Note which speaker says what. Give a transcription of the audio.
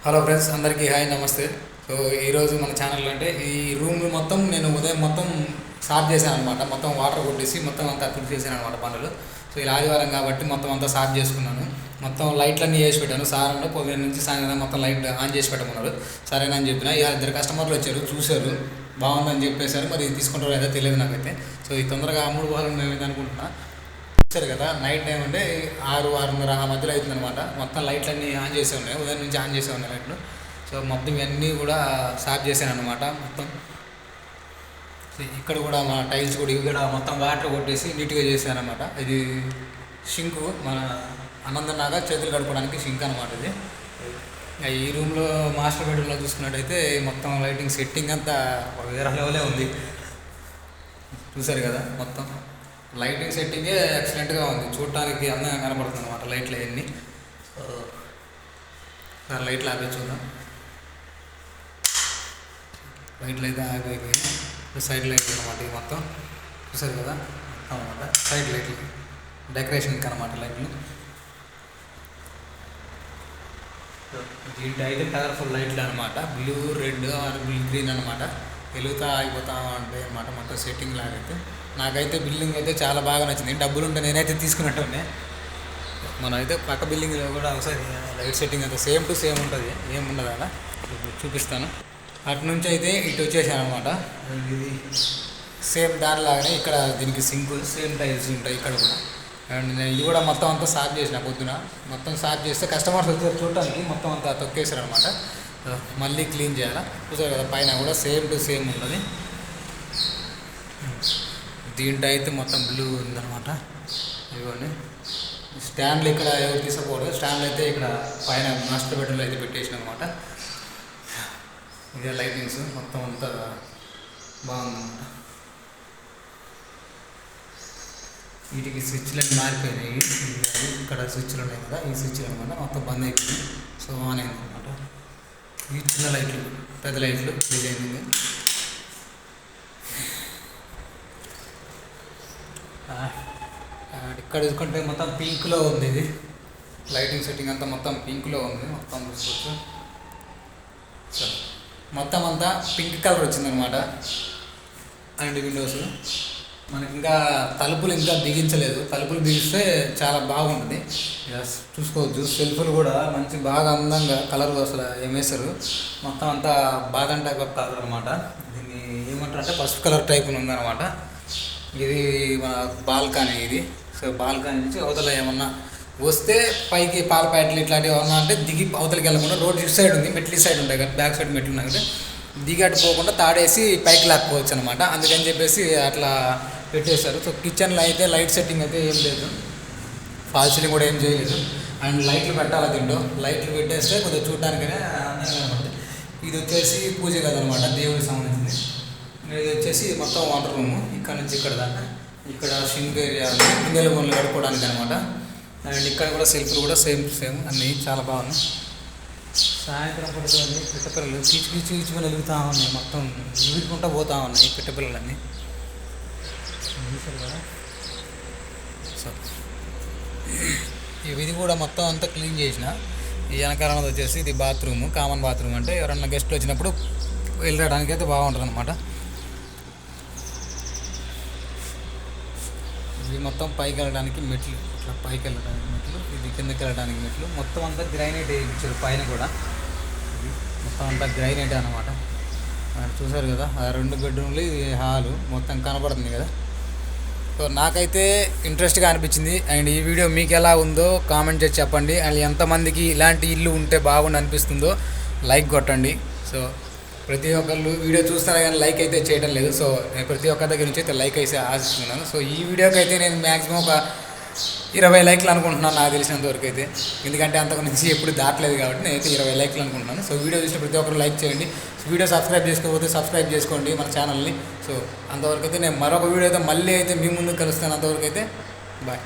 Speaker 1: Hello friends, అందరికీ hi, నమస్తే. So ఈరోజు మన ఛానల్ అంటే ఈ రూమ్ మొత్తం నేను ఉదయం మొత్తం సాఫ్ చేశాను అనమాట. మొత్తం వాటర్ కొట్టేసి మొత్తం అంతా ఫిల్ చేశాను అనమాట పనులు. సో ఇలా ఆదివారం కాబట్టి మొత్తం అంతా సాఫ్ చేసుకున్నాను. మొత్తం లైట్లన్నీ వేసి పెట్టాను. సార్ అంటే పొద్దున్న నుంచి సాయంత్రం మొత్తం లైట్ ఆన్ చేసి పెట్టమన్నారు. సరేనని చెప్పిన. ఇక ఇద్దరు కస్టమర్లు వచ్చారు, చూశారు, బాగుందని చెప్పేశారు. మరి తీసుకుంటారో లేదో తెలియదు నాకైతే. సో ఈ తొందరగా అమ్ముడు పోవాలని నేను అనుకుంటున్నా. చూసారు కదా, నైట్ టైం అంటే 6-6:30 ఆ మధ్యలో అవుతుంది అనమాట. మొత్తం లైట్లన్నీ ఆన్ చేసే ఉన్నాయి, ఉదయం నుంచి ఆన్ చేసే ఉన్నాయి లైట్లు. సో మొత్తం ఇవన్నీ కూడా సాఫ్ చేశాను అనమాట. మొత్తం ఇక్కడ కూడా మన టైల్స్ కూడా ఇక్కడ మొత్తం వాటర్ కొట్టేసి నీట్గా చేశాను అనమాట. ఇది షింకు, మన అన్నందన్నాగా చేతులు కడుక్కోవడానికి షింక్ అనమాట ఇది. ఈ రూమ్లో మాస్టర్ బెడ్రూమ్లో చూసుకున్నట్టయితే మొత్తం లైటింగ్ సెట్టింగ్ అంతా వేరే లెవెలే ఉంది. చూసారు కదా, మొత్తం లైటింగ్ సెట్టింగే ఎక్సలెంట్గా ఉంది. చూడటానికి అందంగా కనపడుతుంది అనమాట లైట్లు అవన్నీ. సార్ లైట్లు ఆపే చూద్దాం. లైట్లు అయితే ఆగిపోయి సైడ్ లైట్లు అనమాట. ఇది మొత్తం చూసారు కదా, అనమాట సైడ్ లైట్లు డెకరేషన్కి అనమాట లైట్లు. దీంట్లో అయితే కలర్ఫుల్ లైట్లు అనమాట. బ్లూ, రెడ్ ఆర్ గ్రీన్ అనమాట. వెలుగుతా ఆగిపోతా ఉంటాయి అనమాట. మొత్తం సెట్టింగ్ లాగైతే నాకైతే బిల్డింగ్ అయితే చాలా బాగా నచ్చింది. డబ్బులు ఉంటే నేనైతే తీసుకున్నట్టుండే. మనం అయితే పక్క బిల్డింగ్లో కూడా ఒకసారి లైట్ సెట్టింగ్ అయితే సేమ్ టు సేమ్ ఉంటుంది, ఏముండదు అలా. చూపిస్తాను. అటు నుంచి అయితే ఇటు వచ్చేసాను అనమాట. ఇది సేమ్ దానిలాగానే ఇక్కడ దీనికి సింక్ సేమ్ టైల్స్ ఉంటాయి ఇక్కడ కూడా. అండ్ నేను ఇది కూడా మొత్తం అంతా సాఫ్ చేసిన పొద్దున. మొత్తం సాఫ్ చేస్తే కస్టమర్స్ వచ్చారు చూడటానికి, మొత్తం అంతా తొక్కేసారు అనమాట. మళ్ళీ క్లీన్ చేయాలి. చూసారు కదా, పైన కూడా సేమ్ టు సేమ్ ఉంటుంది. దీంట్లో అయితే మొత్తం బ్లూ ఉందన్నమాట. ఇదిగోండి స్టాండ్లు ఇక్కడ ఎవరు తీసుకోకూడదు. స్టాండ్లు అయితే ఇక్కడ పైన మాస్టర్ బెడ్రూమ్లో అయితే పెట్టేసిన అనమాట. ఇదే లైటింగ్స్ మొత్తం అంతా బాగుందన్నమాట. వీటికి స్విచ్లన్నీ మారిపోయినాయి. ఇక్కడ స్విచ్లు ఉన్నాయి కదా, ఈ స్విచ్లు అనమాట మొత్తం బంద్ అయిపోయింది. సో ఆన్ అయింది అనమాట. ఈ చిన్న లైట్లు, పెద్ద లైట్లు డిజైనింగ్. ఇక్కడ చూసుకుంటే మొత్తం పింక్లో ఉంది. ఇది లైటింగ్ సెట్టింగ్ అంతా మొత్తం పింక్లో ఉంది. మొత్తం చూసుకోవచ్చు. సో మొత్తం అంతా పింక్ కలర్ వచ్చిందనమాట. అండ్ విండోస్ మనకి ఇంకా తలుపులు ఇంకా బిగించలేదు. తలుపులు బిగిస్తే చాలా బాగుంటుంది. చూసుకోవచ్చు. సెల్ఫ్లు కూడా మంచి బాగా అందంగా కలర్ అసలు ఏమేశారు. మొత్తం అంతా బాదం టైప్ ఆఫ్ కలర్ అనమాట. దీన్ని ఏమంటారు అంటే పసుపు కలర్ టైప్ ఉందన్నమాట. ఇది మన బాల్కనీ. ఇది సో బాల్కనీ నుంచి అవతల ఏమన్నా వస్తే పైకి పాల ప్యాకెట్లు ఇట్లాంటివి ఏమన్నా అంటే దిగి అవతలకి వెళ్ళకుండా రోడ్ ఇటు సైడ్ ఉంది, మెట్లు సైడ్ ఉంటాయి కదా, బ్యాక్ సైడ్ మెట్లు ఉన్నాయి కదా, దిగట్టు పోకుండా తాడేసి పైకి లాక్కోవచ్చు అనమాట. అందుకని చెప్పేసి అట్లా పెట్టేశారు. సో కిచెన్లో అయితే లైట్ సెట్టింగ్ అయితే ఏం లేదు, ఫాల్ సీలింగ్ కూడా ఏం చేయలేదు. అండ్ లైట్లు పెట్టాలి దీంట్లో. లైట్లు పెట్టేస్తే కొద్దిగా చూడడానికనే అందంగా ఉంటుంది. ఇది వచ్చేసి పూజ గది అనమాట, దేవుడికి సంబంధించింది. ఇది వచ్చేసి మొత్తం వాటర్ రూము. ఇక్కడ నుంచి ఇక్కడ దాకా ఇక్కడ షింక్ ఏరియా గిన్నెలు గొన్నెలు కడుక్కోవడానికి అనమాట. అండ్ ఇక్కడ కూడా సెల్ఫ్లు కూడా సేమ్ అన్నీ చాలా బాగున్నాయి. సాయంత్రం పడుతుంది. పిట్టపిల్లలు కీచుకొని వెలుగుతూ ఉన్నాయి. మొత్తం ఎగురుకుంటూ పోతూ ఉన్నాయి పిట్టపిల్లలన్నీ. సో ఇది కూడా మొత్తం అంతా క్లీన్ చేసిన. ఈ వెనకాల వచ్చేసి ఇది బాత్రూమ్, కామన్ బాత్రూమ్. అంటే ఎవరన్నా గెస్ట్లు వచ్చినప్పుడు వెళ్ళడానికి అయితే బాగుంటుంది అనమాట. ఇది మొత్తం పైకి వెళ్ళడానికి మెట్లు, ఇట్లా పైకి వెళ్ళడానికి మెట్లు, ఇది కిందకి వెళ్ళడానికి మెట్లు. మొత్తం అంతా గ్రైనేట్ వేయించారు పైన కూడా. మొత్తం అంతా గ్రైనేట్ అనమాట. చూసారు కదా, ఆ 2 బెడ్రూమ్లు, ఇది హాలు మొత్తం కనబడుతుంది కదా. సో నాకైతే ఇంట్రెస్ట్గా అనిపించింది. అండ్ ఈ వీడియో మీకు ఎలా ఉందో కామెంట్ చేసి చెప్పండి. అండ్ ఎంతమందికి ఇలాంటి ఇల్లు ఉంటే బాగుండి అనిపిస్తుందో లైక్ కొట్టండి. సో ప్రతి ఒక్కళ్ళు వీడియో చూస్తారా కానీ లైక్ అయితే చేయడం లేదు. సో నేను ప్రతి ఒక్కరి దగ్గర నుంచి అయితే లైక్ అయితే ఆశిస్తున్నాను. సో ఈ వీడియోకి అయితే నేను మ్యాక్సిమం ఒక 20 లైక్లు అనుకుంటున్నాను, నాకు తెలిసినంత వరకు అయితే. ఎందుకంటే అంతకు నుంచి ఎప్పుడు దాటలేదు కాబట్టి నేనైతే 20 లైక్లు అనుకుంటున్నాను. సో వీడియో చూసిన ప్రతి ఒక్కరు లైక్ చేయండి. వీడియో సబ్స్క్రైబ్ చేసుకోకపోతే సబ్స్క్రైబ్ చేసుకోండి మన ఛానల్ని. సో అంతవరకు అయితే నేను మరొక వీడియో అయితే మళ్ళీ అయితే మీ ముందుకు కలుస్తాను. అంతవరకు అయితే బాయ్.